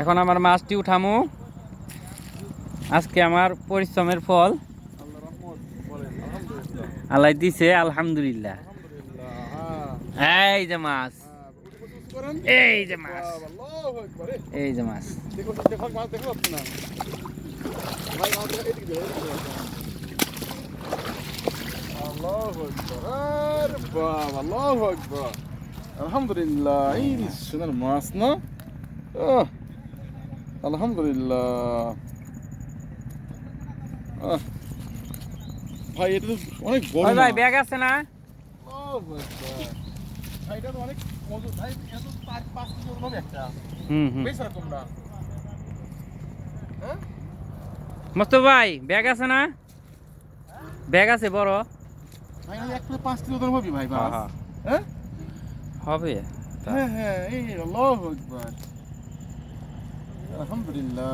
এখন আমার মাছটি উঠামু। আজকে আমার পরিশ্রমের ফল আল্লাহ রহমত বলেন আলহামদুলিল্লাহ। আল্লাহ দিছে, আলহামদুলিল্লাহ। আলহামদুলিল্লাহ। এই যে মাছ, উঠে করেন। এই যে মাছ, আল্লাহু আকবার। এই যে মাছ। দেখো দেখো মাছ দেখো যাচ্ছে না। ভাই মাছ দেখো এদিকে দিও, এদিকে দিও। আল্লাহু আকবার। আরে বাবা আল্লাহু আকবার। আলহামদুলিল্লাহ। এই সোনার মাছ না? আহ, আলহামদুলিল্লাহ। আহ, ভাই এটা তো অনেক বড় ওই ভাই মাছ। ব্যাগ আছে না? আল্লাহু আকবার। ভাই এটা তো অনেক মজুদ ভাই, এটা তো 5 কেজি ওজন হবে একটা। হুম হুম। বেশ আর তোমরা। হ্যাঁ? মোস্তফা ভাই ব্যাগ আছে না? ব্যাগ আছে বড়? ভাই আমি 1 কিলো 5 কিলো ওজন হবে ভাই হ্যাঁ মাছ। হ্যাঁ হ্যাঁ? হবে তা। হ্যাঁ হ্যাঁ এই আল্লাহু আকবার। আলহামদুলিল্লাহ।